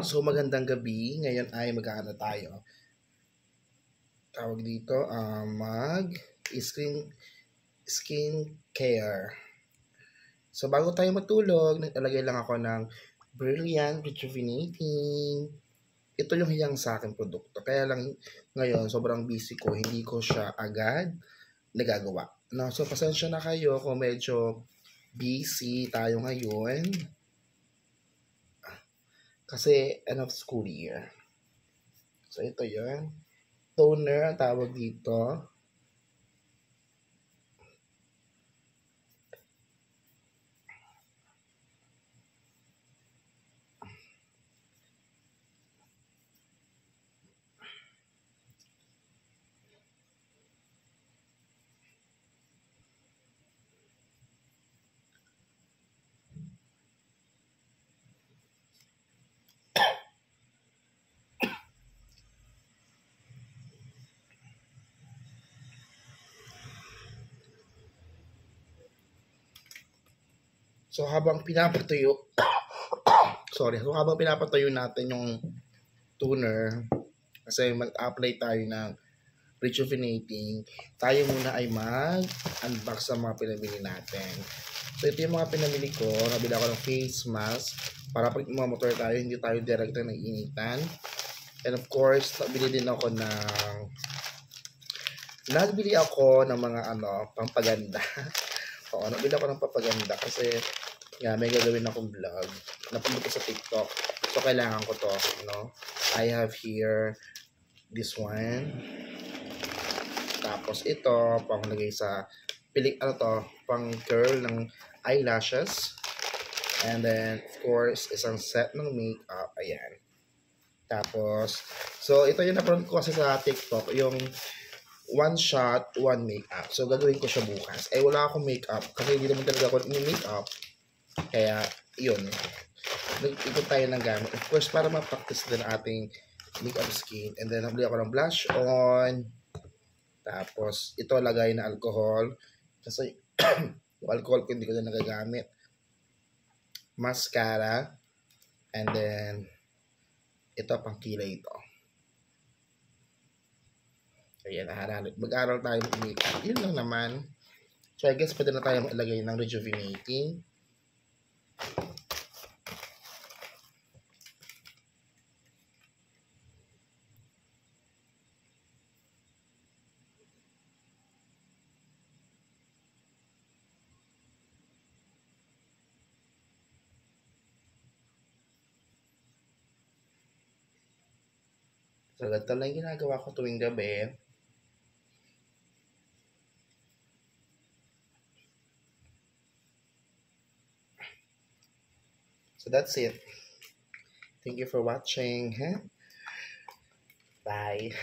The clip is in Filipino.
So magandang gabi. Ngayon ay mag-aano tayo. Tawag dito, mag skin care. So bago tayo matulog, nagtalagay lang ako ng Brilliant Rejuvenating. Ito yung hiyang sa akin produkto. Kaya lang ngayon, sobrang busy ko. Hindi ko siya agad nagagawa. No, so pasensya na kayo kung medyo busy tayo ngayon. Kasi end of school year. So ito yun. Toner ang tawag dito. So habang pinapatuyo, so habang pinapatuyo natin yung toner, kasi mag-apply tayo ng rejuvenating, tayo muna ay mag-unbox sa mga pinamili natin. So ito yung mga pinamili ko. Nabili ako ng face mask para pag motor tayo, hindi tayo direkta ng initan. And of course, nagbili ako ng mga pampaganda. Oo, nabili ako ng pampaganda kasi may gagawin akong vlog. Napanood ko sa TikTok. So, kailangan ko to, I have here this one. Tapos, ito, panglagay sa, pang curl ng eyelashes. And then, of course, isang set ng makeup. Ayan. Tapos, so, ito yung napanood ko kasi sa TikTok, yung one shot, one makeup. So, gagawin ko siya bukas. Wala akong makeup kasi hindi naman talaga ako ni-makeup. Kaya, yun. Nag-ikot tayo ng gamit. Of course, para ma-practice din ating makeup skin. And then, nabili ako ng blush on. Tapos, ito lagay na alcohol. Kasi, yung alcohol ko hindi ko na nagagamit. Mascara. And then, ito pang kilay ito. Ayan, mag-aral tayo ng makeup. Yun lang naman. So, I guess pwede na tayo maglagay ng rejuvenating. So, ganito lang ginagawa ko tuwing gabi. So, that's it. Thank you for watching. Bye.